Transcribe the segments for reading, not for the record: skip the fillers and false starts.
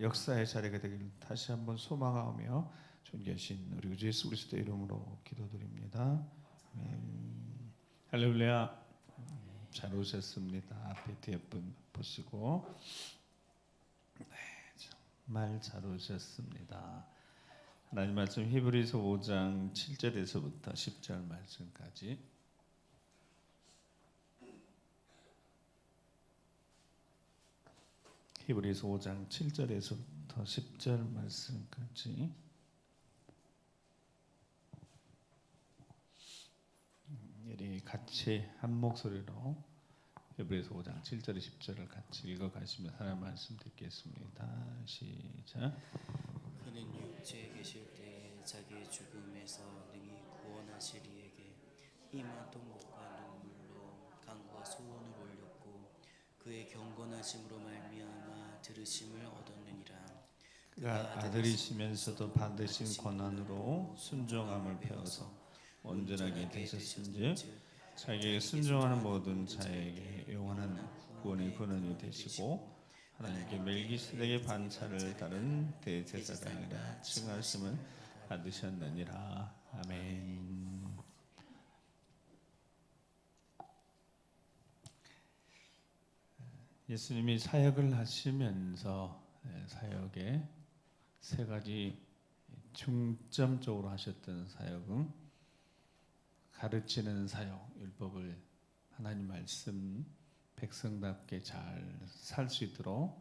역사의 자리가 되기를 다시 한번 소망하며 존귀하신 우리 주 예수 그리스도 이름으로 기도드립니다. 아멘. 할렐루야. 잘 오셨습니다. 앞에 뒤에 분 보시고 정말 잘 오셨습니다. 하나님 말씀 히브리서 5장 7절에서부터 10절 말씀까지 히브리서 5장 7절에서부터 10절 말씀까지 우리 같이 한 목소리로 히브리서 5장 7절 10절을 같이 읽어가시며 하나님 말씀 듣겠습니다. 시작. 그는 육체에 계실 때에 자기의 죽음에서 능히 구원하실 이에게 이마 통곡과 눈물로 간구와 소원을 올렸고 그의 경건하심으로 말미암아 들으심을 얻었느니라. 그가 아들이시면서도 받으신 권한으로 순종함을 배워서 온전하게 되셨은즉 자기에게 순종하는 모든 자에게 영원한 구원의 근원이 되시고 하나님께 멜기세덱의 반차를 따른 대제사장이라 칭하심을 받으셨느니라. 아멘. 예수님이 사역을 하시면서 사역에 세 가지 중점적으로 하셨던 사역은 가르치는 사역, 율법을 하나님 말씀 백성답게 잘 살 수 있도록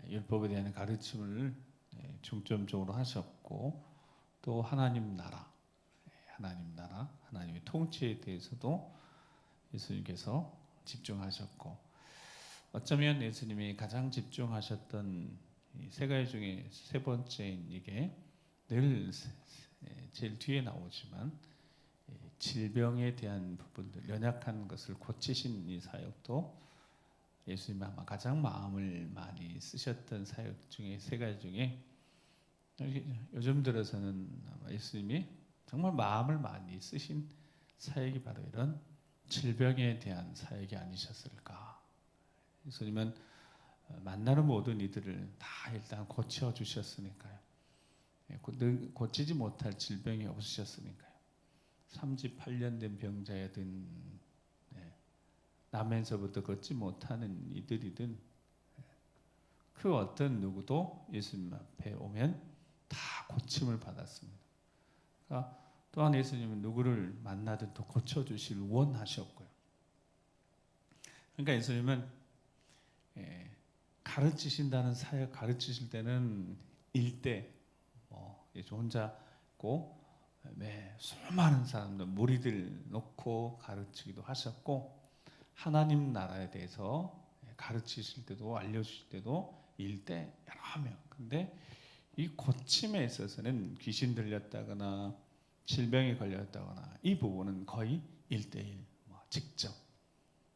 율법에 대한 가르침을 중점적으로 하셨고, 또 하나님 나라, 하나님의 통치에 대해서도 예수님께서 집중하셨고, 어쩌면 예수님이 가장 집중하셨던 이 세 가지 중에 세 번째인 이게 늘 제일 뒤에 나오지만 질병에 대한 부분들, 연약한 것을 고치신 이 사역도 예수님이 아마 가장 마음을 많이 쓰셨던 사역 중에 세 가지 중에 요즘 들어서는 아마 예수님이 정말 마음을 많이 쓰신 사역이 바로 이런 질병에 대한 사역이 아니셨을까. 예수님은 만나는 모든 이들을 다 일단 고쳐주셨으니까요. 고치지 못할 질병이 없으셨으니까요. 38년 된 병자여든 나면서부터 걷지 못하는 이들이든 그 어떤 누구도 예수님 앞에 오면 다 고침을 받았습니다. 그러니까 또한 예수님은 누구를 만나든 또 고쳐주실 원하셨고요. 그러니까 예수님은 가르치신다는 사역 가르치실 때는 일대 혼자 있고 수많은 사람들 무리들 놓고 가르치기도 하셨고, 하나님 나라에 대해서 가르치실 때도 알려주실 때도 일대 여러 명. 근데 이 고침에 있어서는 귀신 들렸다거나 질병에 걸렸다거나 이 부분은 거의 1대1 직접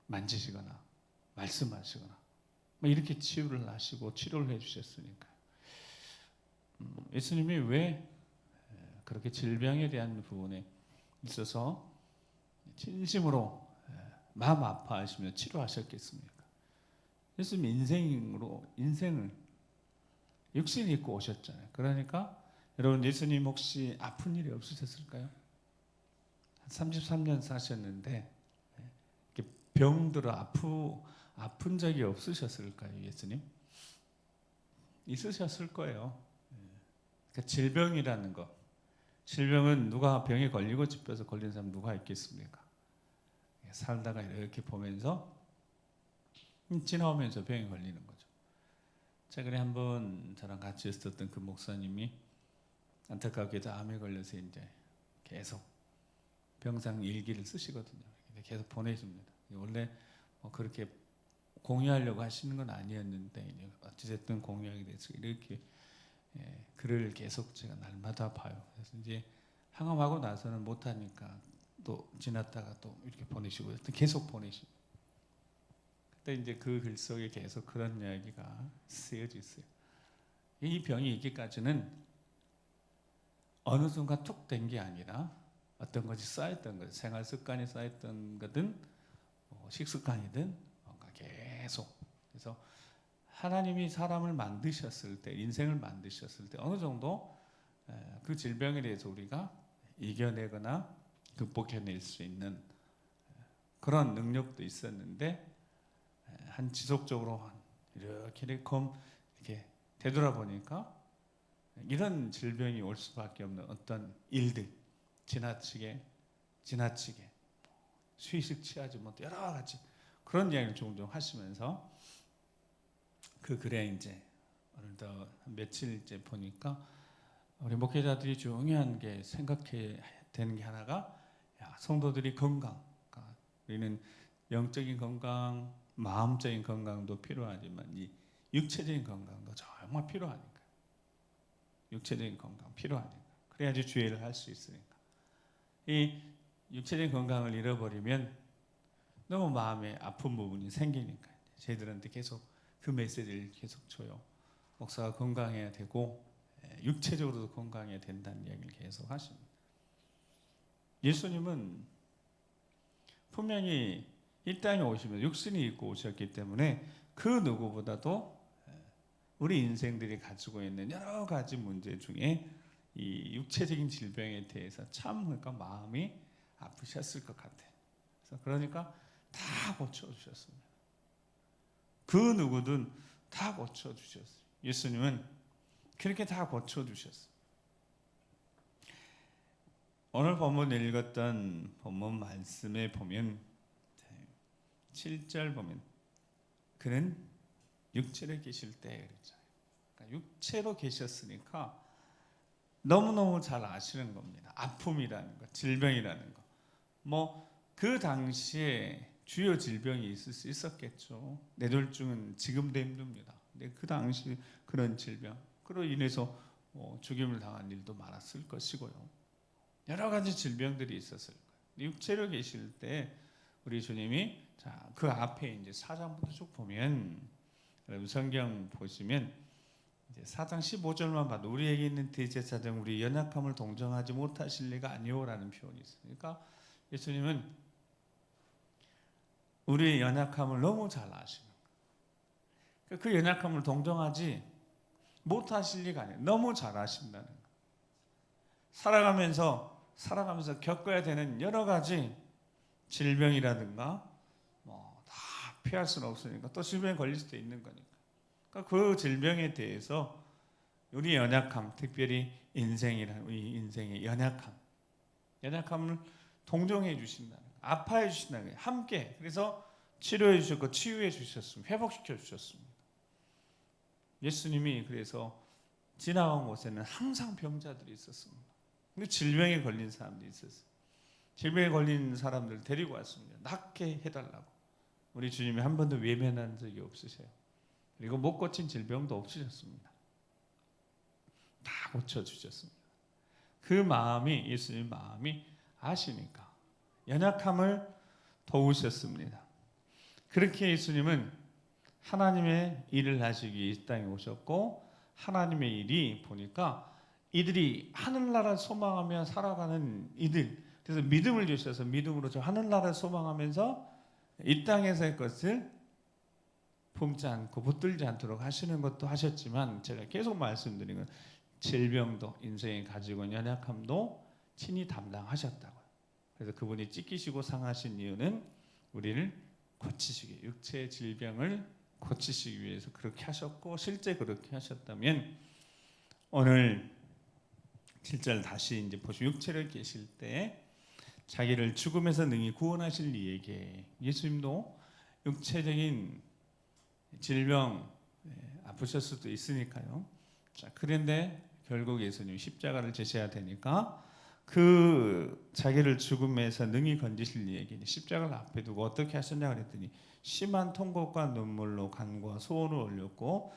만지시거나 말씀하시거나 이렇게 치유를 하시고 치료를 해주셨으니까 예수님이 왜 그렇게 질병에 대한 부분에 있어서 진심으로 마음 아파하시며 치료하셨겠습니까? 예수님 인생을 육신을 입고 오셨잖아요. 그러니까 여러분, 예수님 혹시 아픈 일이 없으셨을까요? 33년 사셨는데 병들어 아픈 적이 없으셨을까요? 예수님? 있으셨을 거예요. 그러니까 질병이라는 것, 질병은 누가 병에 걸리고 집에서 걸린 사람 누가 있겠습니까? 살다가 이렇게 보면서 지나오면서 병에 걸리는 거죠. 최근에 한번 저랑 같이 있었던 그 목사님이 안타깝게도 암에 걸려서 이제 계속 병상 일기를 쓰시거든요. 계속 보내줍니다. 원래 그렇게 공유하려고 하시는 건 아니었는데 어찌됐든 공유하게 돼서 이렇게 글을 계속 제가 날마다 봐요. 그래서 이제 항암하고 나서는 못하니까 또 지났다가 또 이렇게 보내시고 계속 보내시고, 그때 이제 그 글 속에 계속 그런 이야기가 쓰여져 있어요. 이 병이 있기까지는 어느 순간 툭 된 게 아니라 어떤 것이 쌓였던 거예요. 생활 습관이 쌓였던 거든 식습관이든 뭔가 계속. 그래서 하나님이 사람을 만드셨을 때, 인생을 만드셨을 때 어느 정도 그 질병에 대해서 우리가 이겨내거나 극복해낼 수 있는 그런 능력도 있었는데 한 지속적으로 이렇게 이렇게 되돌아보니까 이런 질병이 올 수밖에 없는 어떤 일들, 지나치게 휴식 취하지 못해 여러 가지 그런 이야기를 종종 하시면서 그 글에 이제 오늘도 며칠째 보니까 우리 목회자들이 중요한 게 생각해야 되는 게 하나가 성도들이 건강, 그러니까 우리는 영적인 건강, 마음적인 건강도 필요하지만 이 육체적인 건강도 정말 필요하니까. 육체적인 건강 필요하니까. 그래야지 주의를 할 수 있으니까. 이 육체적인 건강을 잃어버리면 너무 마음에 아픈 부분이 생기니까 저희들한테 계속 그 메시지를 계속 줘요. 목사가 건강해야 되고 육체적으로도 건강해야 된다는 이야기를 계속 하십니다. 예수님은 분명히 이 땅에 오시면서 육신이 입고 오셨기 때문에 그 누구보다도 우리 인생들이 가지고 있는 여러 가지 문제 중에 이 육체적인 질병에 대해서 참 그러니까 마음이 아프셨을 것 같아요. 그러니까 다 고쳐주셨습니다. 그 누구든 다 고쳐주셨어요. 예수님은 그렇게 다 고쳐주셨어요. 오늘 본문 읽었던 본문 말씀에 보면 7절 보면 그는 육체로 계실 때 그랬잖아요. 그러니까 육체로 계셨으니까 너무너무 잘 아시는 겁니다. 아픔이라는 거, 질병이라는 거. 뭐 그 당시에 주요 질병이 있을 수 있었겠죠. 뇌졸중은 지금도 힘듭니다. 근데 그 당시 그런 질병, 그로 인해서 죽임을 당한 일도 많았을 것이고요. 여러 가지 질병들이 있었을 거예요. 육체로 계실 때 우리 주님이 그 앞에 이제 4장부터 쭉 보면 여러분 성경 보시면 이제 4장 15절만 봐도 우리에게 있는 대제사장 우리 연약함을 동정하지 못하실 리가 아니오라는 표현이 있어요. 그러니까 예수님은 우리의 연약함을 너무 잘 아시는 거예요. 그 연약함을 동정하지 못하실 리가 아니에요. 너무 잘 아신다는 거예요. 살아가면서 겪어야 되는 여러 가지 질병이라든가 다 피할 수는 없으니까 또 질병에 걸릴 수도 있는 거니까. 그러니까 그 질병에 대해서 우리 연약함, 특별히 우리 인생의 연약함을 동정해 주신다는 거예요. 아파해 주신다는 거예요. 함께. 그래서 치료해 주셨고 치유해 주셨습니다. 회복시켜 주셨습니다. 예수님이 그래서 지나간 곳에는 항상 병자들이 있었습니다. 근데 질병에 걸린 사람들이 있었어요. 질병에 걸린 사람들을 데리고 왔습니다. 낫게 해달라고. 우리 주님이 한 번도 외면한 적이 없으세요. 그리고 못 고친 질병도 없으셨습니다. 다 고쳐주셨습니다. 그 마음이 예수님 마음이 아시니까 연약함을 도우셨습니다. 그렇게 예수님은 하나님의 일을 하시기 위해 이 땅에 오셨고 하나님의 일이 보니까 이들이 하늘나라를 소망하며 살아가는 이들, 그래서 믿음을 주셔서 믿음으로 저 하늘나라를 소망하면서 이 땅에서의 것을 품지 않고 붙들지 않도록 하시는 것도 하셨지만 제가 계속 말씀드린 건 질병도 인생에 가지고 있는 연약함도 친히 담당하셨다고요. 그래서 그분이 찢기시고 상하신 이유는 우리를 고치시기, 육체의 질병을 고치시기 위해서 그렇게 하셨고 실제 그렇게 하셨다면 오늘 7절 다시 이제 보시면 육체를 계실 때 자기를 죽음에서 능히 구원하실 이에게 예수님도 육체적인 질병 아프실 수도 있으니까요. 자, 그런데 결국 예수님 십자가를 지셔야 되니까 그 자기를 죽음에서 능히 건지실 이에게 십자가를 앞에 두고 어떻게 하셨냐 그랬더니 심한 통곡과 눈물로 간구와 소원을 올렸고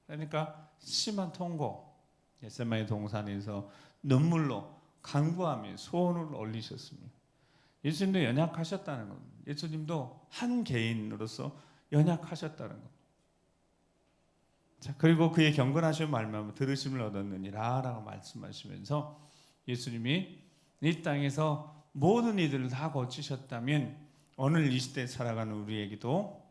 그러니까 심한 통곡 겟세마네 동산에서 눈물로 간구하며 소원을 올리셨습니다. 예수님도 연약하셨다는 겁니다. 예수님도 한 개인으로서 연약하셨다는 겁니다. 자, 그리고 그의 경건하신 말만 들으심을 얻었느니라 라고 말씀하시면서 예수님이 이 땅에서 모든 이들을 다 고치셨다면 오늘 이 시대에 살아가는 우리에게도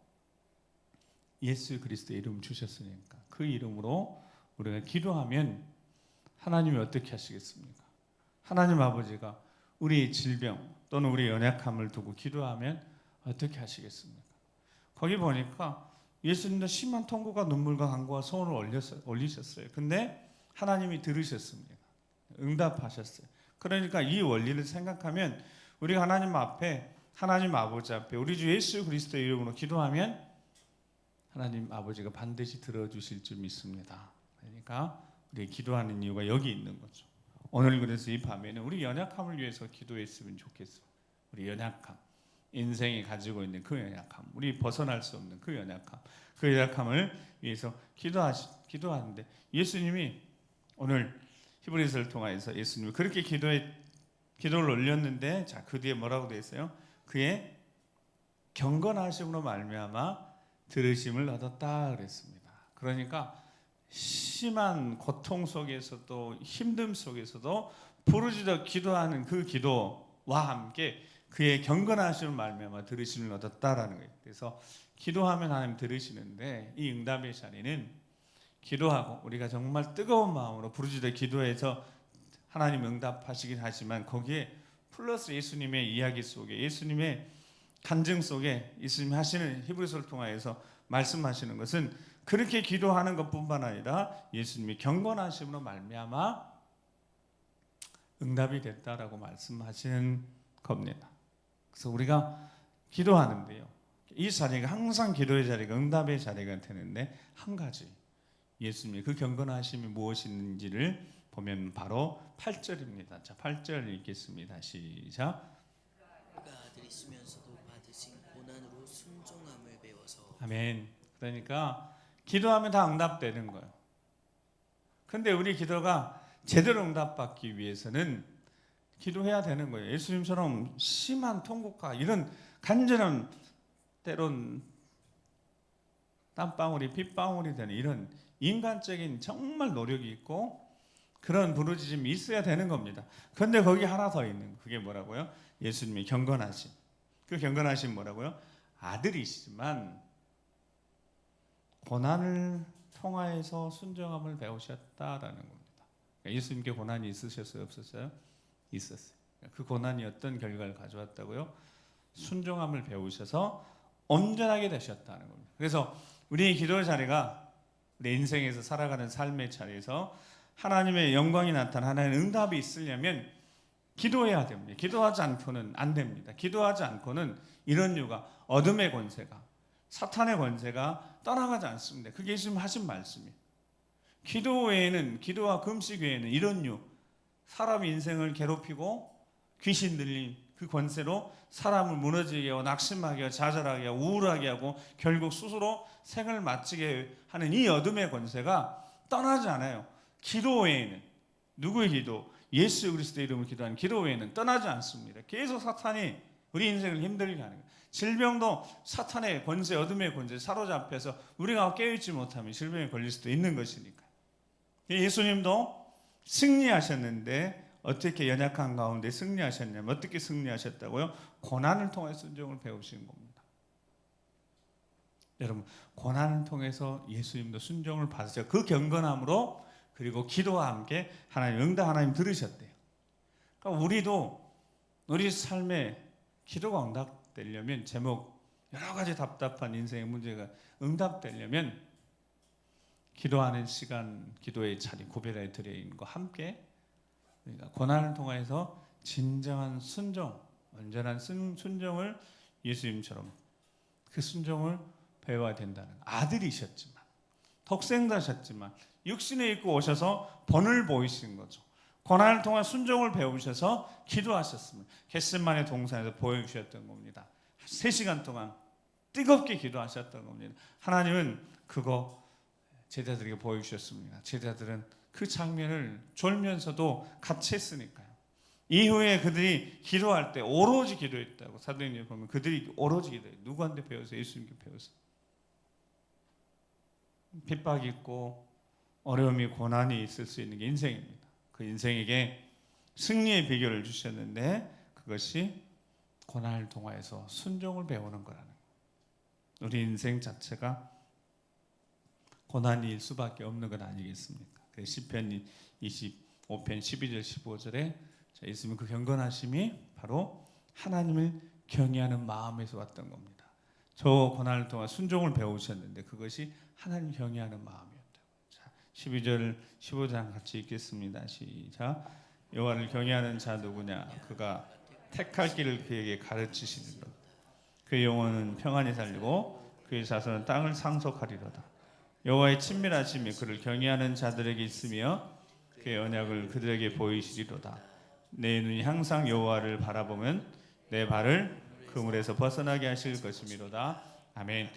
예수 그리스도의 이름 주셨으니까 그 이름으로 우리가 기도하면 하나님이 어떻게 하시겠습니까? 하나님 아버지가 우리의 질병 또는 우리의 연약함을 두고 기도하면 어떻게 하시겠습니까? 거기 보니까 예수님도 심한 통곡과 눈물과 간구와 소원을 올리셨어요. 근데 하나님이 들으셨습니다. 응답하셨어요. 그러니까 이 원리를 생각하면 우리가 하나님 앞에, 하나님 아버지 앞에 우리 주 예수 그리스도의 이름으로 기도하면 하나님 아버지가 반드시 들어주실 줄 믿습니다. 그러니까 우리 기도하는 이유가 여기 있는 거죠. 오늘 그래서 이 밤에는 우리 연약함을 위해서 기도했으면 좋겠어요. 우리 연약함, 인생이 가지고 있는 그 연약함, 우리 벗어날 수 없는 그 연약함을 위해서 기도하는데 예수님이 오늘 히브리서를 통하여서 예수님이 그렇게 기도를 올렸는데 자, 그 뒤에 뭐라고 되어 있어요? 그의 경건하심으로 말미암아 들으심을 얻었다 그랬습니다. 그러니까 심한 고통 속에서도 힘듦 속에서도 부르짖어 기도하는 그 기도와 함께 그의 경건하심을 말미암아 들으심을 얻었다라는 거예요. 그래서 기도하면 하나님 들으시는데 이 응답의 자리는 기도하고 우리가 정말 뜨거운 마음으로 부르짖어 기도해서 하나님 응답하시긴 하지만 거기에 플러스 예수님의 이야기 속에 예수님의 간증 속에 예수님 하시는 히브리서를 통하여서 말씀하시는 것은 그렇게 기도하는 것뿐만 아니라 예수님이 경건하심으로 말미암아 응답이 됐다라고 말씀하시는 겁니다. 그래서 우리가 기도하는데요, 이 자리가 항상 기도의 자리가 응답의 자리가 되는데 한 가지 예수님의 그 경건하심이 무엇인지를 보면 바로 8절입니다. 자, 8절 읽겠습니다. 시작. 그가 아들이시면서도 받으신 고난으로 순종함을 배워서. 아멘. 그러니까 기도하면 다 응답되는 거예요. 근데 우리 기도가 제대로 응답받기 위해서는 기도해야 되는 거예요. 예수님처럼 심한 통곡과 이런 간절한 때론 땀방울이 핏방울이 되는 이런 인간적인 정말 노력이 있고 그런 부르짖음이 있어야 되는 겁니다. 그런데 거기 하나 더 있는 거예요. 그게 뭐라고요? 예수님의 경건하심. 그 경건하심 뭐라고요? 아들이시지만 고난을 통하여서 순종함을 배우셨다라는 겁니다. 그러니까 예수님께 고난이 있으셨어요? 없었어요? 있었어요. 그 고난이 어떤 결과를 가져왔다고요? 순종함을 배우셔서 온전하게 되셨다는 겁니다. 그래서 우리의 기도 자리가 내 인생에서 살아가는 삶의 자리에서 하나님의 영광이 나타나는 응답이 있으려면 기도해야 됩니다. 기도하지 않고는 안 됩니다. 기도하지 않고는 이런 이유가 어둠의 권세가 사탄의 권세가 떠나가지 않습니다. 그게 예수님 하신 말씀이에요. 기도 외에는 기도와 금식 외에는 이런 이유 사람 인생을 괴롭히고 귀신 들린 그 권세로 사람을 무너지게 하고 낙심하게 하고 좌절하게 하고 우울하게 하고 결국 스스로 생을 마치게 하는 이 어둠의 권세가 떠나지 않아요. 기도 외에는 누구의 기도? 예수 그리스도의 이름으로 기도하는 기도 외에는 떠나지 않습니다. 계속 사탄이 우리 인생을 힘들게 하는 거예요. 질병도 사탄의 권세, 어둠의 권세 사로잡혀서 우리가 깨어있지 못하면 질병에 걸릴 수도 있는 것이니까. 예수님도 승리하셨는데 어떻게 연약한 가운데 승리하셨냐면 어떻게 승리하셨다고요? 고난을 통해 순종을 배우신 겁니다. 여러분 고난을 통해서 예수님도 순종을 받으셔 그 경건함으로 그리고 기도와 함께 하나님 응답 하나님 들으셨대요. 그러니까 우리도 우리 삶에 기도가 응답되려면 제목 여러 가지 답답한 인생의 문제가 응답되려면 기도하는 시간, 기도의 자리, 고백에 드리는 것과 함께 그러니까 고난을 통해서 진정한 순종, 온전한 순종을 예수님처럼 그 순종을 배워야 된다는 아들이셨지만 독생자셨지만 육신에 입고 오셔서 본을 보이신 거죠. 고난을 통한 순종을 배우셔서 기도하셨으면 겟세마네 동산에서 보여주셨던 겁니다. 3시간 동안 뜨겁게 기도하셨던 겁니다. 하나님은 그거 제자들에게 보여주셨습니다. 제자들은 그 장면을 졸면서도 같이 했으니까요. 이후에 그들이 기도할 때 오로지 기도했다고 사도행전에 보면 그들이 오로지 기도해요. 누구한테 배워서? 예수님께 배워서. 핍박이 있고 어려움이 고난이 있을 수 있는 게 인생입니다. 그 인생에게 승리의 비결을 주셨는데 그것이 고난을 통하여서 순종을 배우는 거라는 거예요. 우리 인생 자체가 고난일 수밖에 없는 것 아니겠습니까? 그 시편 25편 12절 15절에 예수님 그 경건하심이 바로 하나님을 경외하는 마음에서 왔던 겁니다. 저 고난을 통한 순종을 배우셨는데 그것이 하나님 경외하는 마음이었다. 자, 12절 15장 같이 읽겠습니다. 시작. 여호와를 경외하는 자 누구냐? 그가 택할 길을 그에게 가르치시리로다. 그의 영혼은 평안히 살리고 그의 자손은 땅을 상속하리로다. 여호와의 친밀하심이 그를 경외하는 자들에게 있으며 그의 언약을 그들에게 보이시리로다. 내 눈이 항상 여호와를 바라보면 내 발을 그물에서 벗어나게 하실 것이미로다. 아멘.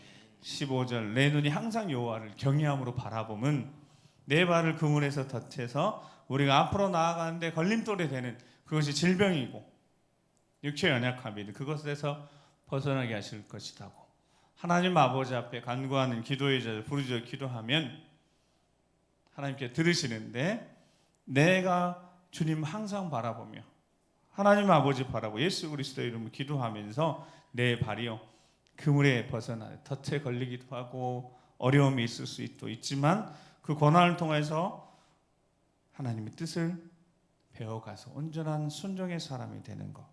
15절 내 눈이 항상 여호와를 경외함으로 바라보면 내 발을 그물에서 덧해서 우리가 앞으로 나아가는데 걸림돌이 되는 그것이 질병이고 육체의 연약함이 그것에서 벗어나게 하실 것이라고. 하나님 아버지 앞에 간구하는 기도의 자를 부르짖어 기도하면 하나님께 들으시는데 내가 주님 항상 바라보며 하나님 아버지 바라보 예수 그리스도의 이름으로 기도하면서 내 발이요 그물에 벗어나 덫에 걸리기도 하고 어려움이 있을 수도 있지만 그 고난을 통해서 하나님의 뜻을 배워가서 온전한 순종의 사람이 되는 것.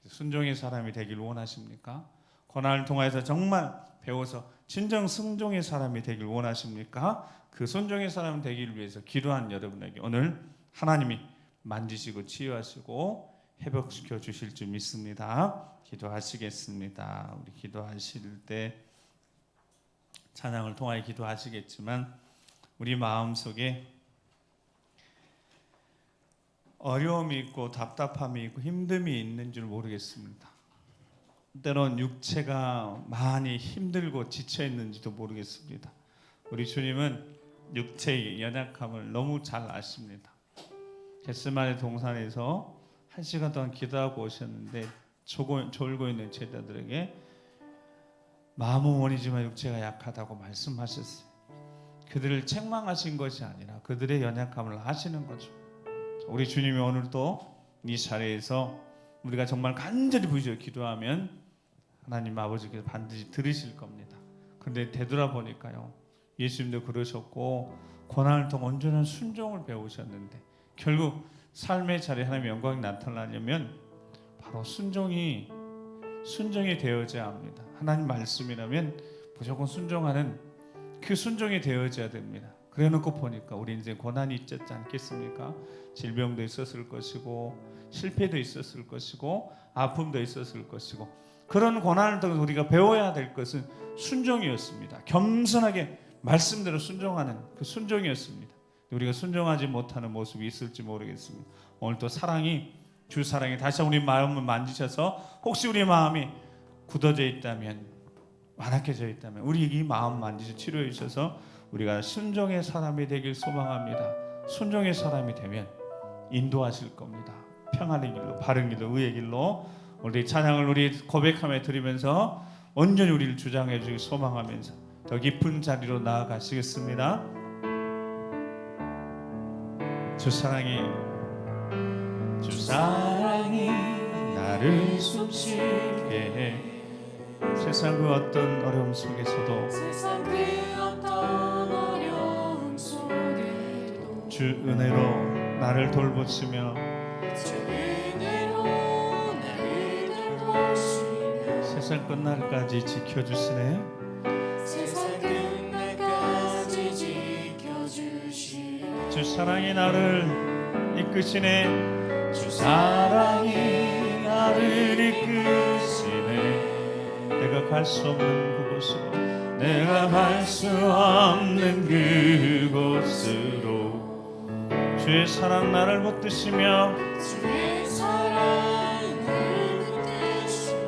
순종의 사람이 되길 원하십니까? 고난을 통해서 정말 배워서 진정 순종의 사람이 되길 원하십니까? 그 순종의 사람이 되길 위해서 기도한 여러분에게 오늘 하나님이 만지시고 치유하시고 회복시켜 주실 줄 믿습니다. 기도하시겠습니다. 우리 기도하실 때 찬양을 통하여 기도하시겠지만 우리 마음속에 어려움이 있고 답답함이 있고 힘듦이 있는 줄 모르겠습니다. 때론 육체가 많이 힘들고 지쳐 있는지도 모르겠습니다. 우리 주님은 육체의 연약함을 너무 잘 아십니다. 겟세마네 동산에서 1시간 동안 기도하고 오셨는데 졸고 있는 제자들에게 마음은 원이지만 육체가 약하다고 말씀하셨어요. 그들을 책망하신 것이 아니라 그들의 연약함을 아시는 거죠. 우리 주님이 오늘도 이 자리에서 우리가 정말 간절히 부르짖어 기도하면 하나님 아버지께서 반드시 들으실 겁니다. 그런데 되돌아보니까요 예수님도 그러셨고 고난을 통해 온전한 순종을 배우셨는데 결국 삶의 자리에 하나님의 영광이 나타나려면 바로 순종이 되어져야 합니다. 하나님 말씀이라면 무조건 순종하는 그 순종이 되어져야 됩니다. 그래놓고 보니까 우리 인생 고난이 있지 않겠습니까? 질병도 있었을 것이고 실패도 있었을 것이고 아픔도 있었을 것이고 그런 고난을 통해서 우리가 배워야 될 것은 순종이었습니다. 겸손하게 말씀대로 순종하는 그 순종이었습니다. 우리가 순종하지 못하는 모습이 있을지 모르겠습니다. 오늘 또 주 사랑이 다시 우리 마음을 만지셔서 혹시 우리 마음이 굳어져 있다면 완악해져 있다면 우리 이 마음 만지셔 치료해 주셔서 우리가 순종의 사람이 되길 소망합니다. 순종의 사람이 되면 인도하실 겁니다. 평안의 길로 바른 길로 의의 길로 우리 찬양을 우리 고백하며 드리면서 온전히 우리를 주장해 주길 소망하면서 더 깊은 자리로 나아가시겠습니다. 주 사랑이 나를 숨쉬게 해 세상 그 어떤 어려움 속에서도 주 은혜로 나를 돌보시며 세상 끝날까지 지켜주시네. 주 사랑이 나를 이끄시네. 주 사랑이 나를 이끄시네. 내가 갈 수 없는 그곳으로 내가 갈 수 없는 그곳으로 주의 사랑 나를 붙드시며 주의 사랑 나를 붙드시며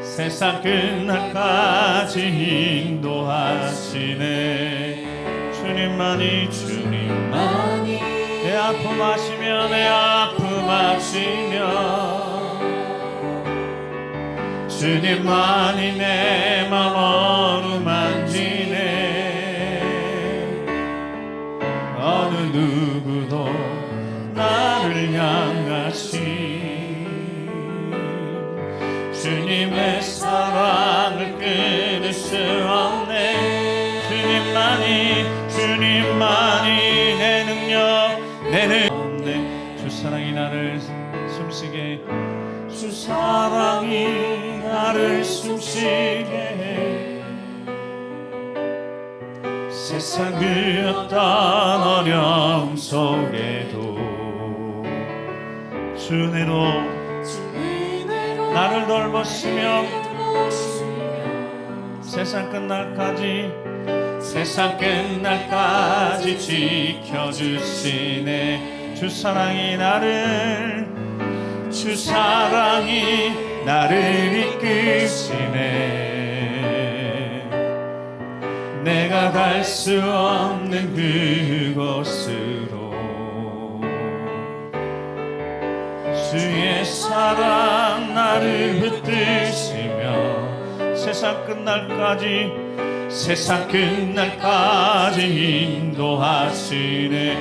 세상 끝날까지 인도하시네. 주님만이 내 아픔 아시며 주님만이 내 맘 어루만지네. 어느 누구도 나를 향하신 주님의 사랑을 끊을 수 없는 주님만이 내 능력 내 주 사랑이 나를 숨쉬게 주 사랑이 나를 숨쉬게 해 세상 그 어떤 어려움 속에도 주 은혜로 나를 돌보시며 세상 끝날까지 지켜주시네 주 사랑이 나를 이끄시네 내가 갈 수 없는 그곳으로 주의 사랑 나를 붙드시며 세상 끝날까지 인도하시네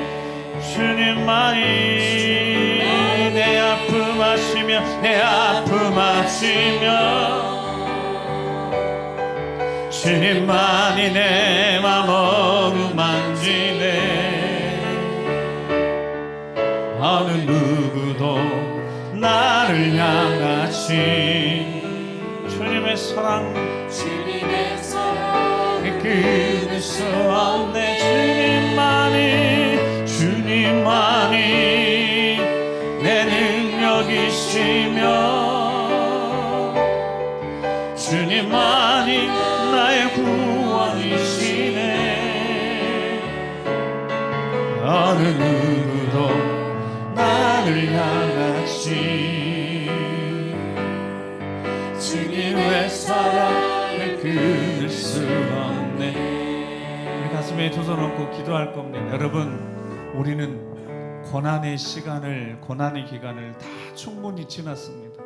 주님만이 내 아픔 아시며 주님만이 내 맘 어루만지네 어느 누구도 나를 향하신 주님의 사랑 끊을 수 없네 주님만이 내 능력이시며 주님만이 나의 구원이시네 어느 누구도 나를 향하신 주님의 사랑을 끊을 수 없네 우리 가슴에 두 손 얹고 기도할 겁니다. 여러분 우리는 고난의 기간을 다 충분히 지났습니다.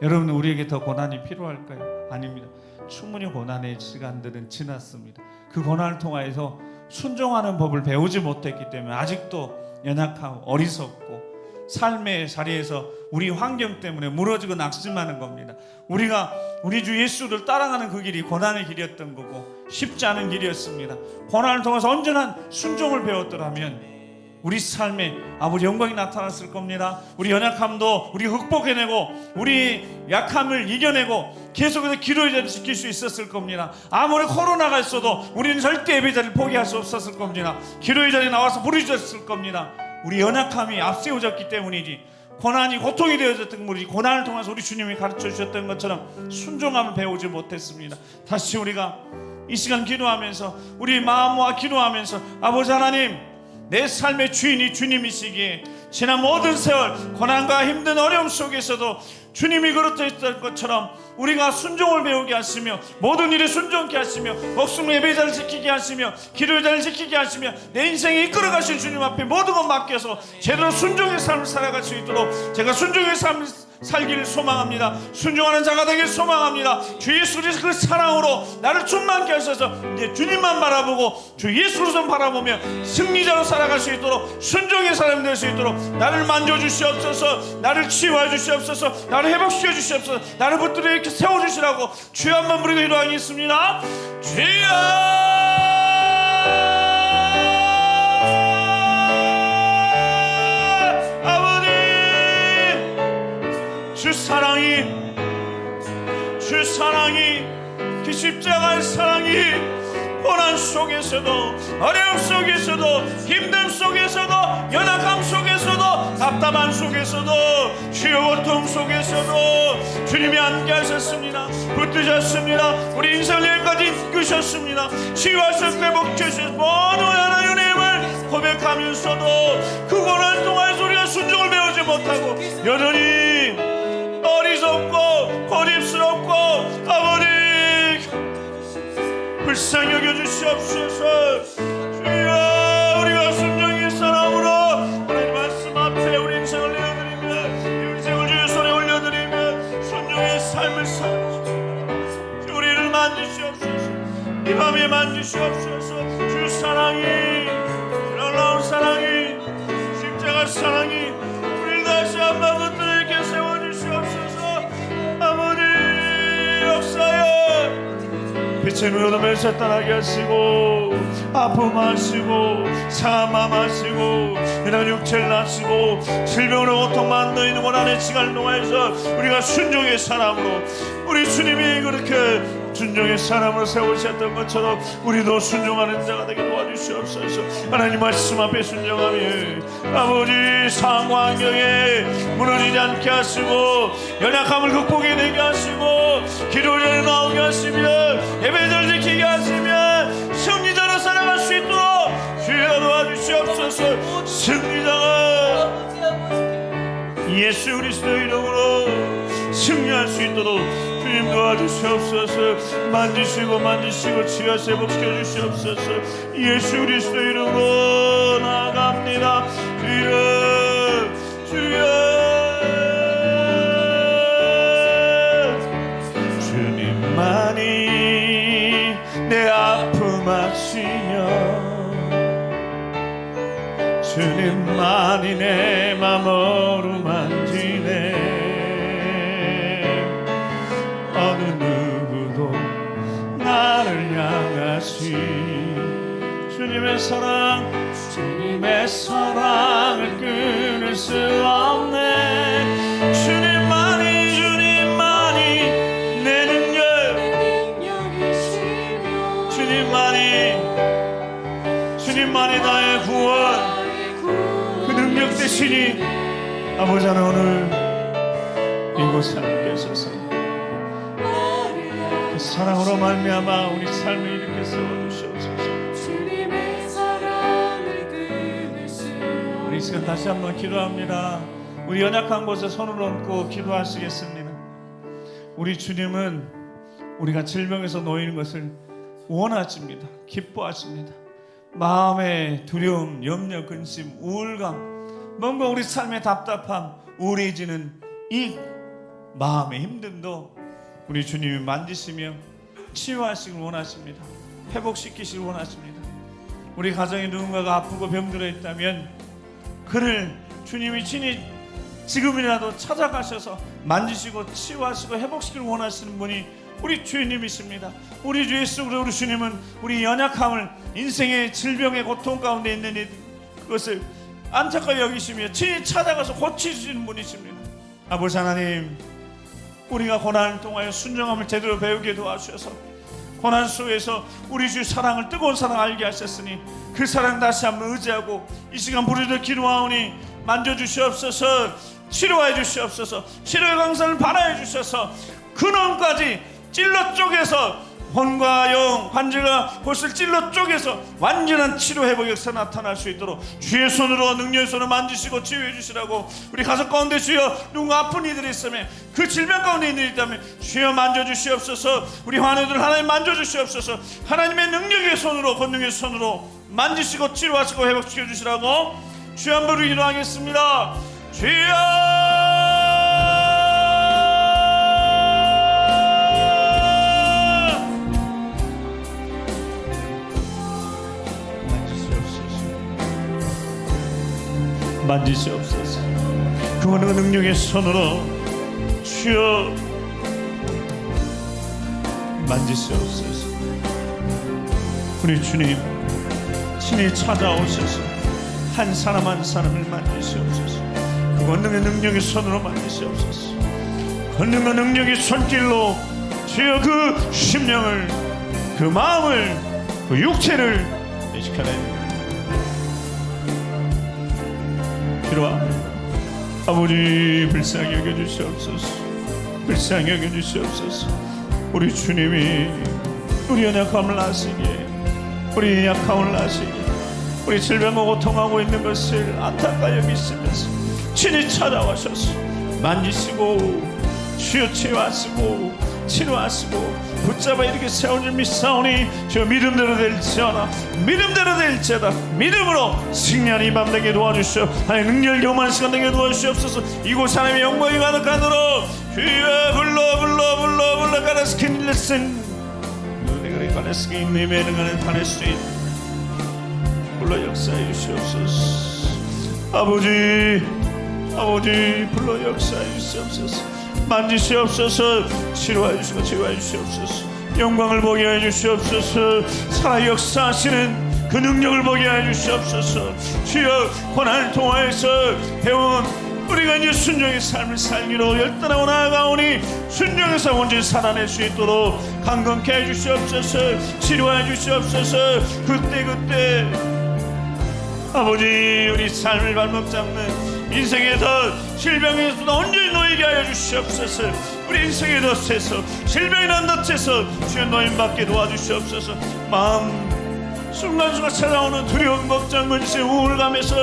여러분 우리에게 더 고난이 필요할까요? 아닙니다. 충분히 고난의 시간들은 지났습니다. 그 고난을 통하여서 순종하는 법을 배우지 못했기 때문에 아직도 연약하고 어리석고 삶의 자리에서 우리 환경 때문에 무너지고 낙심하는 겁니다. 우리가 우리 주 예수를 따라가는 그 길이 고난의 길이었던 거고 쉽지 않은 길이었습니다. 고난을 통해서 온전한 순종을 배웠더라면 우리 삶에 아버지 영광이 나타났을 겁니다. 우리 연약함도 우리 극복해내고 우리 약함을 이겨내고 계속해서 기도의 자리를 지킬 수 있었을 겁니다. 아무리 코로나가 있어도 우리는 절대 예배 자리를 포기할 수 없었을 겁니다. 기도의 자리에 나와서 부르짖었을 겁니다. 우리 연약함이 앞세워졌기 때문이지 고난이 고통이 되어졌던 것이지 고난을 통해서 우리 주님이 가르쳐 주셨던 것처럼 순종함을 배우지 못했습니다. 다시 우리가 이 시간 기도하면서 우리 마음과 기도하면서 아버지 하나님 내 삶의 주인이 주님이시기에 지난 모든 세월 고난과 힘든 어려움 속에서도 주님이 그렇듯했던 것처럼 우리가 순종을 배우게 하시며 모든 일에 순종케 하시며 목숨 예배자를 지키게 하시며 기도자를 지키게 하시며 내 인생에 이끌어가신 주님 앞에 모든 것 맡겨서 제대로 순종의 삶을 살아갈 수 있도록 제가 순종의 삶을 살기를 소망합니다. 순종하는 자가 되길 소망합니다. 주 예수 그리스도 그 사랑으로 나를 충만케 하셔서 이제 주님만 바라보고 주 예수로만 바라보며 승리자로 살아갈 수 있도록 순종의 사람이 될 수 있도록 나를 만져주시옵소서 나를 치유해 주시옵소서 나를 회복시켜 주시옵소서 나를 붙들어 이렇게 세워주시라고 주여 한번 부르고 기도하겠습니다. 주여 주 사랑이 그 십자가의 사랑이 고난 속에서도 어려움 속에서도 힘듦 속에서도 연약함 속에서도 답답한 속에서도 주여 고통 속에서도 주님이 함께 하셨습니다. 붙드셨습니다. 우리 인생을 여기까지 이끄셨습니다. 치유하셨고 회복하셨고 모든 하나님의 은혜를 고백하면서도 그 고난 동안에서 우리가 순종을 배우지 못하고 여전히 어리석고 고립스럽고 아버지 불쌍히 여겨주시옵소서. 주여 우리가 순종의 사람으로 하나님 말씀 앞에 우리 인생을 내어드리며 이 인생을 주의 손에 올려드리며 순종의 삶을 살아주시옵소서. 우리를 만지시옵소서. 이 밤에 만지시옵소서. 주 사랑이 놀라운 사랑이 십자가 사랑이 우리를 다시 한번 붙들어 이렇게 세워주시옵소서. 아버지 역사여 빛의 눈으로 멸사 떠나게 하시고 아픔하시고 상함하시고 이런 육체를 하시고 질병으로 고통받는 있는 고난의 시간을 통해서 우리가 순종의 사람으로 우리 주님이 그렇게 순종의 사람으로 세우셨던 것처럼 우리도 순종하는 자가 되게 도와주시옵소서. 하나님 말씀 앞에 순종하며 아버지 상황경에 무너지지 않게 하시고 연약함을 극복해 내게 하시고 기도를 나오게 하시며 예배를 지키게 하시며 승리자로 살아갈 수 있도록 주여 도와주시옵소서. 승리자가 예수 그리스도의 이름으로 승리할 수 있도록 주님 도와주시옵소서. 만지시고 치유하시 회복시켜 주시옵소서. 예수 그리스도의 이름으로 나아갑니다. 주여 주님만이 내 아픔 아시며 주님만이 내 맘 어루만지네. 어느 누구도 나를 향하시 주님의 사랑을 끊을 수 없네. 주님만이 내 능력 주님만이 나의 구원 그 능력 되시니 아버지 하나 오늘 이곳에 함께 하소서. 그 사랑으로 말미암아 우리 삶을 이렇게 세워주시옵소서. 우리 이 시간 다시 한번 기도합니다. 우리 연약한 곳에 손을 얹고 기도하시겠습니다. 우리 주님은 우리가 질병에서 놓이는 것을 원하십니다. 기뻐하십니다. 마음의 두려움, 염려, 근심, 우울감, 뭔가 우리 삶의 답답함, 우울해지는 이 마음의 힘듦도 우리 주님이 만지시며 치유하시길 원하십니다. 회복시키시길 원하십니다. 우리 가정에 누군가가 아프고 병들어 있다면 그를 주님이 친히 지금이라도 찾아가셔서 만지시고 치유하시고 회복시키길 원하시는 분이 우리 주님이십니다. 우리 주 예수 그리스도 우리 주님은 우리 연약함을 인생의 질병의 고통 가운데 있는 그것을 안타까이 여기시며 친히 찾아가서 고치시는 분이십니다. 아버지 하나님, 우리가 고난을 통하여 순종함을 제대로 배우게 도와주셔서 고난 속에서 우리 주 사랑을 뜨거운 사랑 알게 하셨으니 그 사랑 다시 한번 의지하고 이 시간 부르짖어 기도하오니 만져주시옵소서. 치료해 주시옵소서. 치료의 강산을 발하여 주셔서 근원까지 찔러 쪼개서魂과 영, 관절과 골수를 찔러 쪼개서 완전한 치료 회복 역사 나타날 수 있도록 주의 손으로 능력의 손으로 만지시고 치유해 주시라고. 우리 가족 가운데 주여 누군가 아픈 이들이 있으면 그 질병 가운데 있는 이들이 있다면 주여 만져주시옵소서. 우리 환우들 하나님 만져주시옵소서. 하나님의 능력의 손으로 권능의 손으로 만지시고 치료하시고 회복시켜 주시라고 주여 한 번 기도하겠습니다. 주여 만지시옵소서. 그거는 능력의 손으로 주여 만지시옵소서. 우리 주님 친히 찾아오셔서 한 사람 한 사람을 만지시옵소서. 그 권능의 능력의 손으로 만지시옵소서. 권능의 능력의 손길로 주여 그 심령을 그 마음을 그 육체를 회복시켜내 기도합니다. 아버지 불쌍히 여겨주시옵소서. 불쌍히 여겨주시옵소서. 우리 주님이 우리 연약함을 아시기에 우리 약함을 아시기에 우리 질병과 고통하고 있는 것을 안타까이 여기시면서 친히 찾아오셔서 만지시고 치유하시고 치료하시고 붙잡아 이렇게 세운 줄 믿사오니 저 믿음대로 될지어다. 믿음대로 될지어다. 믿음으로 승리하는 이 밤 되게 도와주시오. 하나님 능력 경험하는 시간 되게 도와주시옵소서. 이곳 하나님의 영광이 가득하도록 주여 불러 가라스킨 레슨 너희가 가라스킨 내면은 가는 파레스인 불러 역사해 주시옵소서. 아버지 불러 역사해 주시옵소서. 만지시옵소서. 치료해 주시고 치유해 주시옵소서. 영광을 보게 해 주시옵소서. 살아 역사하시는 그 능력을 보게 하여 주시옵소서. 주여 고난을 통하여서 배운 우리가 이제 순종의 삶을 살기로 열단하고 나아가오니 순종에서 온전히 살아낼 수 있도록 강건케 해 주시옵소서. 치료해 주시옵소서. 그때 아버지 우리 삶을 발목 잡는 인생에서 질병에서도 온전히 놓이게 하여 주시옵소서. 우리 인생의 덫에서 질병이라는 덫에서 주여 노임받게 도와주시옵소서. 마음 순간순간 찾아오는 두려움, 걱정, 근심, 우울감에서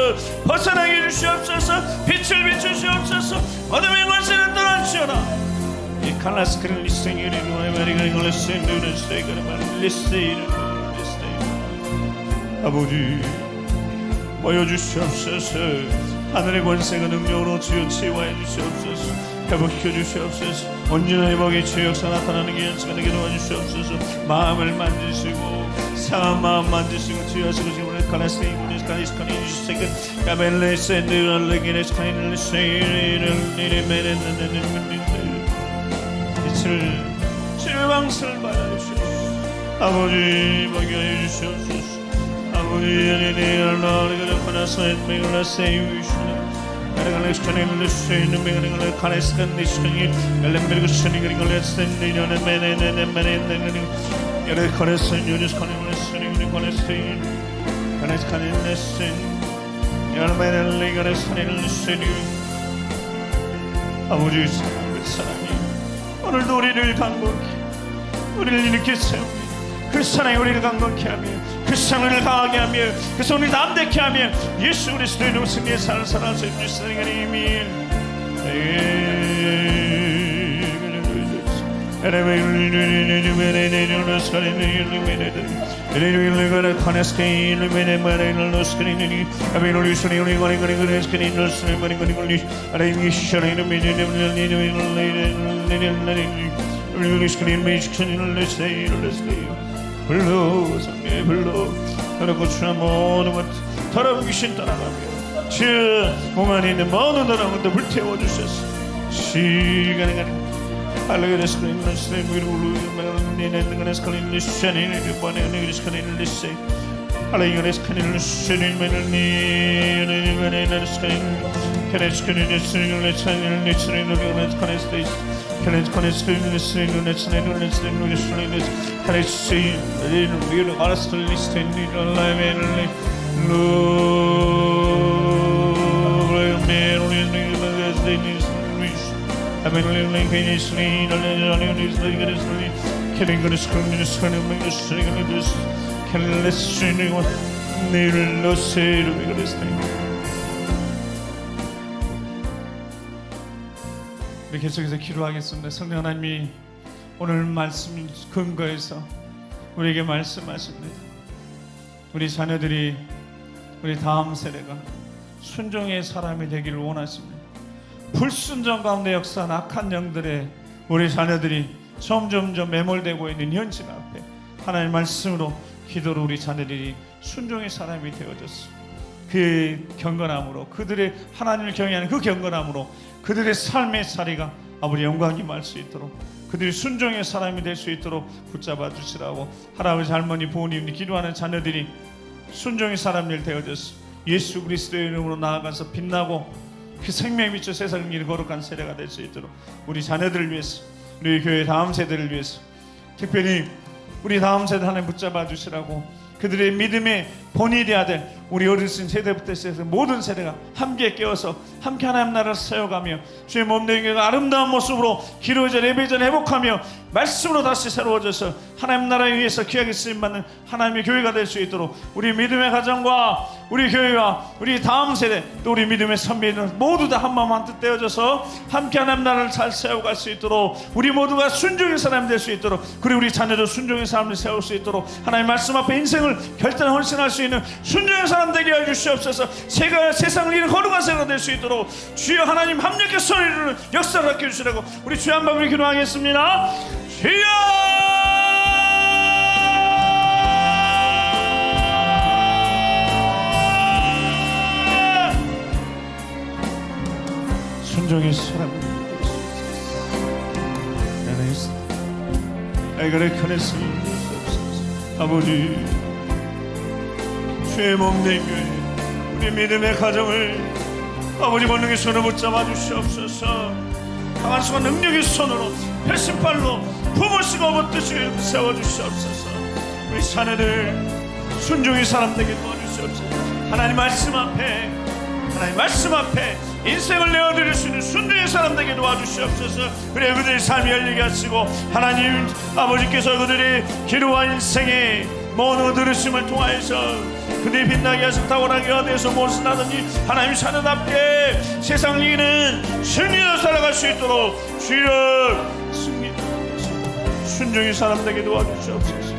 벗어나게 해주시옵소서. 빛을 비추시옵소서. 어둠의 권세는 떠나치어라. 이 칼라스크를 리스팅이를 노래마리가 이걸 쓰는 스테이크를 말을 리스테이를 아버지 모여주시옵소서. 하늘의 권세가 능력으로 주여 치유하여 주시옵소서. 회복시켜 주시옵소서. 언제나 회복의 주의 역사 나타나는 게 연습가 되게 도와주시옵소서. 마음을 만지시고 상한 마음 만지시고 치유하시고 지금 카라스테이블리스 카리스카니 주시고 가벨레센드를 레기네스카니를 세이를 니레메레네네네네네 빛을 치유의 방식을 받아주시옵소서. 아버지 먹여 주시옵소서. 아버지 아니네 알라리가 카라스엔 메글라 세이위슈네 가라갈레스카니를 세이는 메글라 카레스칸니스카니 엘렘베르그 스니그리 걸레스텐니는 메네네네메네네네 여러 카레스엔 유니스카니를 세이는 카레스테인 카레스카니를 세인 열메넬리 카레스카니를 세이 아버지 사랑이 오늘도 우리를 강건케 우리를 일으켜 세우며 그 사랑이 우리를 강건케 하며 그 사랑을 우리를 강하게 하며 그 사랑을 담대케 하며 예수 그리스도의 이름으로 승리의 삶을 살아갈 수 있는 주시는 하나님이 불러 성령의 불러 더럽고 추한 모든 것 더러운 귀신 떠나가며 주 몸 안에 있는 모든 더러운 것도 불태워 주셔서 시간에 가는 알레그레스 크리스마스 위로 울르는 거는 스컬린 션이 번에 그리스 크리는 리세 알레그레스 크리는 션이 메르니 메르니 스컬린 케레스 크리는 스컬린 레찬을 리스는 거는 스컬린 Kenneth Connors Christian we are still listening to live and 우리 계속해서 기도하겠습니다. 성령 하나님이 오늘 말씀 근거해서 우리에게 말씀하십니다. 우리 자녀들이 우리 다음 세대가 순종의 사람이 되기를 원하십니다. 불순종 가운데 역사한 악한 영들의 우리 자녀들이 점점점 매몰되고 있는 현실 앞에 하나님의 말씀으로 기도로 우리 자녀들이 순종의 사람이 되어졌습니다. 그 경건함으로 그들의 하나님을 경외하는 그 경건함으로 그들의 삶의 자리가 아버지 영광이 임할 수 있도록 그들이 순종의 사람이 될 수 있도록 붙잡아 주시라고 할아버지 할머니 부모님이 기도하는 자녀들이 순종의 사람들 되어졌어. 예수 그리스도의 이름으로 나아가서 빛나고 그 생명의 빛으로 세상을 이루 거룩한 세대가 될 수 있도록 우리 자녀들을 위해서 우리 교회 다음 세대를 위해서 특별히 우리 다음 세대 하나님 붙잡아 주시라고 그들의 믿음의 본이 되어야 될 우리 어르신 세대부터 시작해서 모든 세대가 함께 깨어서 함께 하나님 나라를 세워가며 주의 몸되게 아름다운 모습으로 기도자 예배자 회복하며 말씀으로 다시 새로워져서 하나님 나라에 위해서 귀하게 쓰임받는 하나님의 교회가 될 수 있도록 우리 믿음의 가정과 우리 교회와 우리 다음 세대 또 우리 믿음의 선배들 모두 다 한마음 한뜻 되어져서 함께 하나님 나라를 잘 세워갈 수 있도록 우리 모두가 순종의 사람이 될 수 있도록 그리고 우리 자녀도 순종의 사람을 세울 수 있도록 하나님 말씀 앞에 인생을 결단을 헌신할 수 있는 순종의 사람 되게 해 주시옵소서. 세상을 이루는 거룩한 세대가 될 수 있도록 주여 하나님 합력의 소리를 역사를 맡겨 주시라고 우리 주여 한 번을 기도하겠습니다. 주여 순종의 사람을 나는 아이가를 커냈으니 아버지 주의 몸된 교회 우리 믿음의 가정을 아버지 권능의 손으로 붙잡아 주시옵소서. 강한 수가 능력의 손으로 배신발로 품을 수가 없듯이 세워주시옵소서. 우리 사내들 순종의 사람 되게 도와주시옵소서. 하나님 말씀 앞에 인생을 내어드릴 수 있는 순종의 사람 되게 도와주시옵소서. 그래 그들의 삶이 열리게 하시고 하나님 아버지께서 그들의 기도와 인생의 모든 들으심을 통하여서 그들이 빛나게 하시고 타고나게 하여서 무엇을 하든지 하나님 사는답게 세상을 이기는 승리로 살아갈 수 있도록 주여 순종의 사람 되게 도와주시옵소서.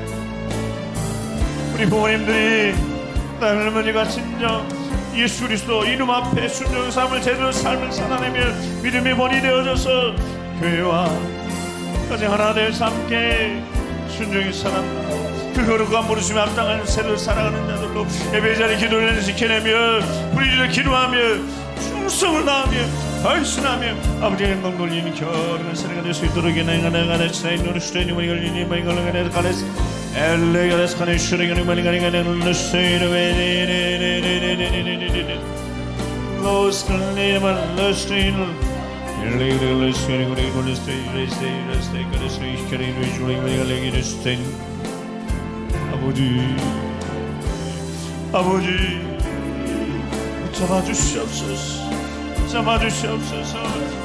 우리 부모님들이 할머니가 진정 예수 그리스도 이름 앞에 순종의 삶을 제대로 삶을 살아내며 믿음의 본이 되어져서 교회와 가정 하나 되어서 함께 순종의 사람 그 거룩한 부르심에 합당한 새를 살아가는 자들로 예배 자리 기도를 지켜내며 부르짖어 기도하며 충성을 다하며 헌신하며 아버지의 영광 돌리는 결혼한 사례가 될 수 있도록 나가는 시대의 노릇 수련이 머리 걸리니 머리 걸리는 가레스 엘레가레스 가는 슈링이 머리 걸리는 루스테이르 로스클레이만 루스테이르 엘레가레스 슈링이 머리 걸리는 루스테이르 아버지 잡아주시옵소서.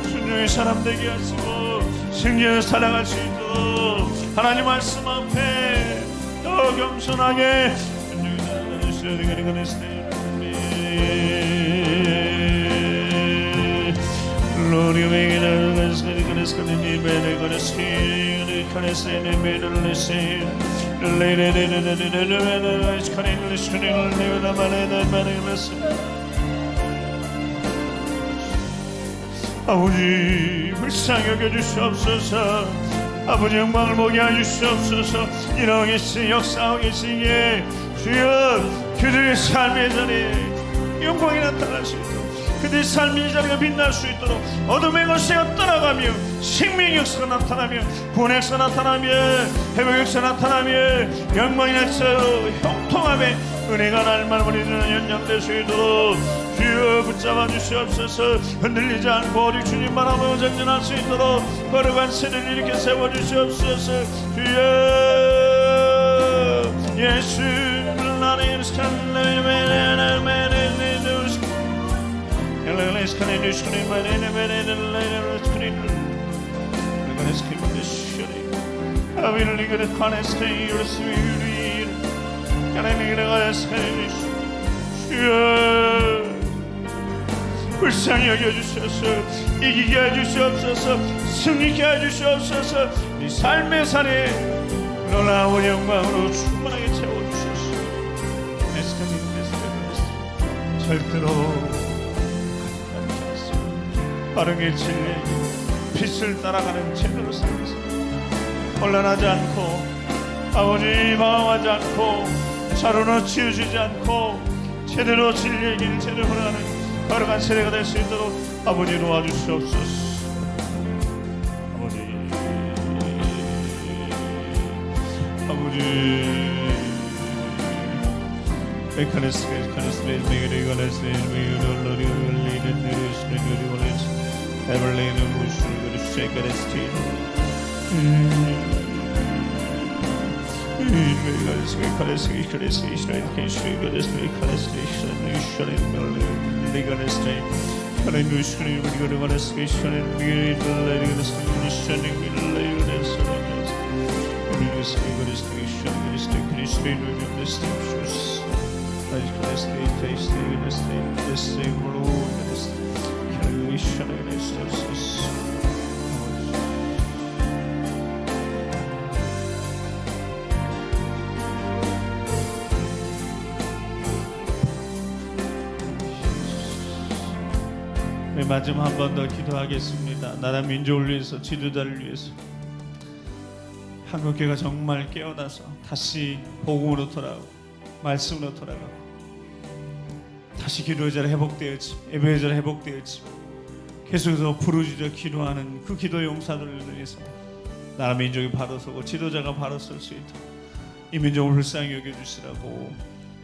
순종의 사람 되게 하시고 승리를 살아갈 수 있도록 하나님 말씀 앞에 더 겸손하게 아버지 불쌍히 여겨주시옵소서. 아버지 영광을 보게 해주시옵소서. 일하고 계시 역사하고 계시기에 주여 그들의 삶의 자리에 영광이 나타날 수 있도록 그들의 삶의 자리가 빛날 수 있도록 어둠의 것이 떠나가며 생명의 역사가 나타나며 구원의 역사가 나타나며 회복의 역사가 나타나며 영광이 나타나며 형통함에 은혜가 날마다 우리는 연장될 수 있도록 주여 붙잡아 주시옵소서. 흔들리지 않고 오직 주님 바라보고 전진할 수 있도록 거룩한 세를 이렇게 세워주시옵소서. 주여 예수 나를 불쌍히 여겨주셔서 이기게 해주시옵소서. 승리케 해주시옵소서. 이 삶의 산에 놀라운 영광으로 충만하게 채워주셔서 절대로 빠르게 진리 빛을 따라가는 제대로 살면서 혼란하지 않고 아버지 방황하지 않고 자로는 치우치지 않고 제대로 진리의 길을 제대로 걸어가는 거룩한 세대가 될 수 있도록 아버지 도와주시옵소서. 마지막 한 번 더 기도하겠습니다. 나라 민족을 위해서 지도자를 위해서 한국교회가 정말 깨어나서 다시 복음으로 돌아오고 말씀으로 돌아가고 다시 기도의 자리 회복되어지고 예배의 자리 회복되어지고 계속해서 부르짖어 기도하는 그 기도의 용사들을 위해서 나라 민족이 바로 서고 지도자가 바로 설 수 있도록 이 민족을 불쌍히 여겨주시라고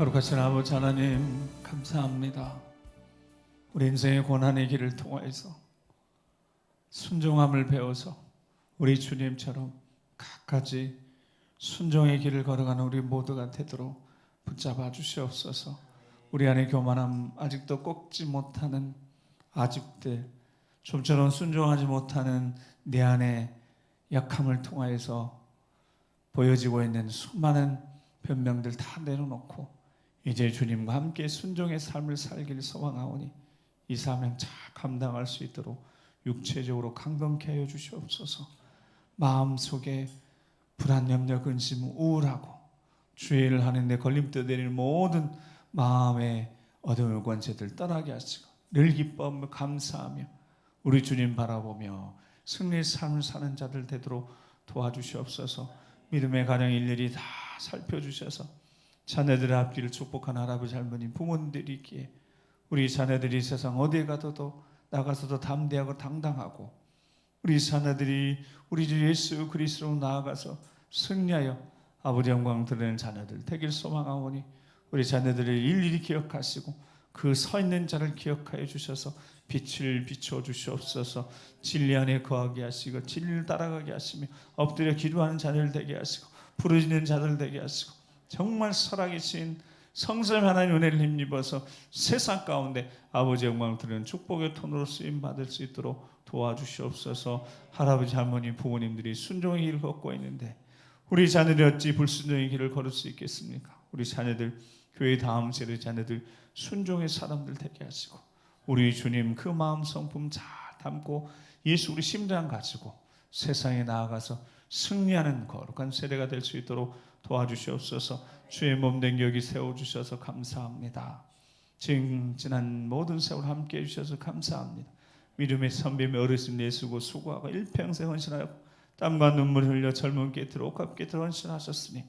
거룩하신 아버지 하나님 감사합니다. 우리 인생의 고난의 길을 통하여서 순종함을 배워서 우리 주님처럼 갖가지 순종의 길을 걸어가는 우리 모두가 되도록 붙잡아 주시옵소서. 우리 안에 교만함 아직도 꺾지 못하는 아집들, 좀처럼 순종하지 못하는 내 안에 약함을 통하여서 보여지고 있는 수많은 변명들 다 내려놓고 이제 주님과 함께 순종의 삶을 살기를 소망하오니 이 사명 잘 감당할 수 있도록 육체적으로 강건케 하여 주시옵소서. 마음속에 불안, 염려, 근심, 우울하고 주의를 하는데 걸림돌 내리는 모든 마음의 어두운 권세들 떠나게 하시고 늘 기뻐하며 감사하며 우리 주님 바라보며 승리의 삶을 사는 자들 되도록 도와주시옵소서. 믿음의 가정 일일이 다 살펴주셔서 자녀들의 앞길을 축복하는 할아버지 할머니 부모님들이 있기에 우리 자녀들이 세상 어디에 가서도 나가서도 담대하고 당당하고 우리 자녀들이 우리 주 예수 그리스도로 나아가서 승리하여 아버지 영광 드리는 자녀들 되길 소망하오니 우리 자녀들을 일일이 기억하시고 그 서 있는 자를 기억하여 주셔서 빛을 비춰 주시옵소서. 진리 안에 거하게 하시고 진리를 따라가게 하시며 엎드려 기도하는 자들 되게 하시고 부르짖는 자들 되게 하시고 정말 살아계신 성삼위 하나님 은혜를 힘입어서 세상 가운데 아버지 영광을 드리는 축복의 톤으로 쓰임 받을 수 있도록 도와주시옵소서. 할아버지 할머니 부모님들이 순종의 길을 걷고 있는데 우리 자녀들이 어찌 불순종의 길을 걸을 수 있겠습니까? 우리 자녀들 교회 다음 세대 자녀들 순종의 사람들 되게 하시고 우리 주님 그 마음 성품 잘 담고 예수 우리 심장 가지고 세상에 나아가서 승리하는 거룩한 세대가 될 수 있도록 도와주시옵소서. 주의 몸된 격이 세워주셔서 감사합니다. 지난 모든 세월 함께해 주셔서 감사합니다. 믿음의 선배며 어르신 내수고 수고하고 일평생 헌신하여 땀과 눈물 흘려 젊은 깨트로 옥합 깨트로 헌신하셨으니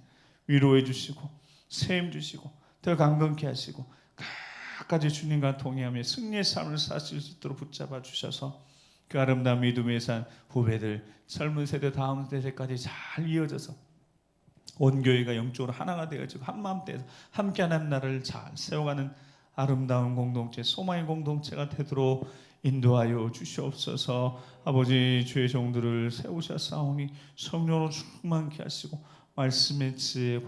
위로해 주시고 세임 주시고 더 강건케 하시고 끝까지 주님과 동행하며 승리의 삶을 사실 수 있도록 붙잡아 주셔서 그 아름다운 믿음의 산 후배들 젊은 세대 다음 세대까지 잘 이어져서 온 교회가 영적으로 하나가 되어지고 한마음대에서 함께하는 나를 잘 세워가는 아름다운 공동체 소망의 공동체가 되도록 인도하여 주시옵소서. 아버지 주의 종들을 세우셨사오니 성령으로 충만케 하시고 말씀의 지혜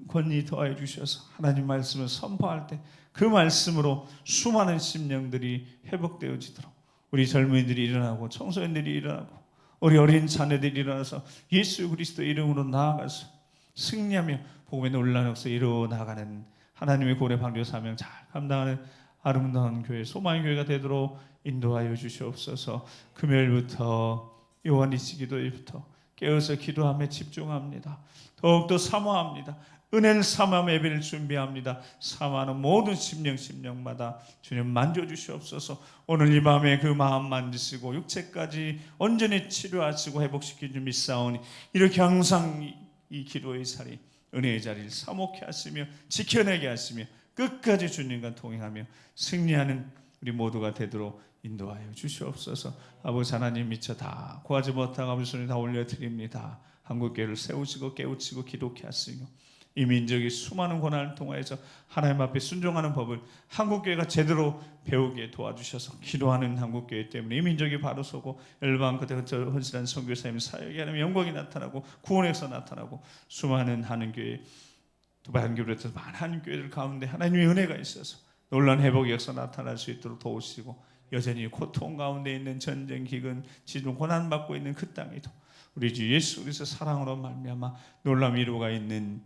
권위 더하여 주셔서 하나님 말씀을 선포할 때 그 말씀으로 수많은 심령들이 회복되어지도록 우리 젊은이들이 일어나고 청소년들이 일어나고 우리 어린 자녀들이 일어나서 예수 그리스도 이름으로 나아가서 승리하며 복음의 놀라운 역사 이루어 나가는 하나님의 고래 방주 사명 잘 감당하는 아름다운 교회 소망의 교회가 되도록 인도하여 주시옵소서. 금요일부터 요한일시 기도일부터 깨어서 기도함에 집중합니다. 더욱더 사모합니다. 은혜를 사모하며 예배를 준비합니다. 사모하는 모든 심령마다 주님 만져주시옵소서. 오늘 이 밤에 그 마음 만지시고 육체까지 온전히 치료하시고 회복시켜 주 믿사오니 이렇게 항상 이 기도의 자리 은혜의 자리를 사모케 하시며 지켜내게 하시며 끝까지 주님과 동행하며 승리하는 우리 모두가 되도록 인도하여 주시옵소서. 아버지 하나님 미처 다 구하지 못하고 아버지 손에 다 올려드립니다. 한국교회를 세우시고 깨우치고 기독케 하시고 이 민족이 수많은 고난을 통하여서 하나님 앞에 순종하는 법을 한국교회가 제대로 배우게 도와주셔서 기도하는 한국교회 때문에 이 민족이 바로 서고 열방 그대로 헌신한 선교사님 사역이 하나님 영광이 나타나고 구원에서 나타나고 수많은 하는교회 두바이 한교회에서 많은 교회들 가운데 하나님의 은혜가 있어서 놀라운 회복의 역사 나타날 수 있도록 도우시고 여전히 고통 가운데 있는 전쟁 기근 지중 고난받고 있는 그 땅에도 우리 주 예수 그리스도 사랑으로 말미암아 놀라운 위로가 있는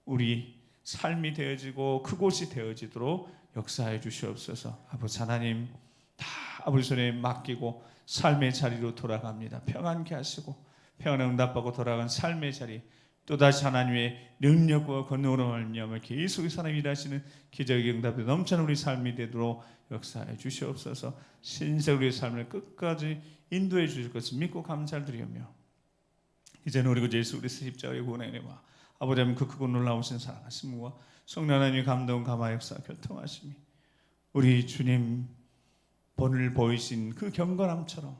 우리 삶이 되어지고 그곳이 되어지도록 역사해 주시옵소서. 아버지 하나님 다 아버지 손에 맡기고 삶의 자리로 돌아갑니다. 평안케 하시고 평안 응답하고 돌아간 삶의 자리 또다시 하나님의 능력과 권능으로 말미암아 계속 하나님 일하시는 기적의 응답이 넘치는 우리 삶이 되도록 역사해 주시옵소서. 신생 우리의 삶을 끝까지 인도해 주실 것을 믿고 감사를 드리며 이제는 우리 구 예수 그리스도 십자가의 구원의 은혜와 아버지 하나님 그 크고 놀라우신 사랑하심과 성령 하나님의 감동 감화 역사 교통하심이 우리 주님 본을 보이신 그 경건함처럼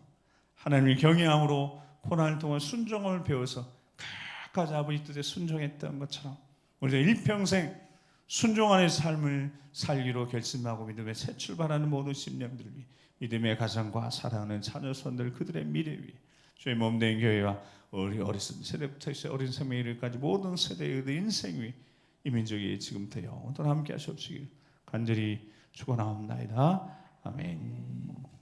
하나님의 경외함으로 고난을 통한 순종을 배워서 끝까지 아버지 뜻에 순종했던 것처럼 우리가 일평생 순종하는 삶을 살기로 결심하고 믿음에 새 출발하는 모든 심령들 위, 믿음의 가정과 사랑하는 자녀손들 그들의 미래 위, 주의 몸된 교회와 어린 세대부터 어린 생명에 이르기까지 모든 세대의 인생 위 이 민족이 지금부터 영원토록 함께 하시옵시길 간절히 축원하옵나이다. 아멘.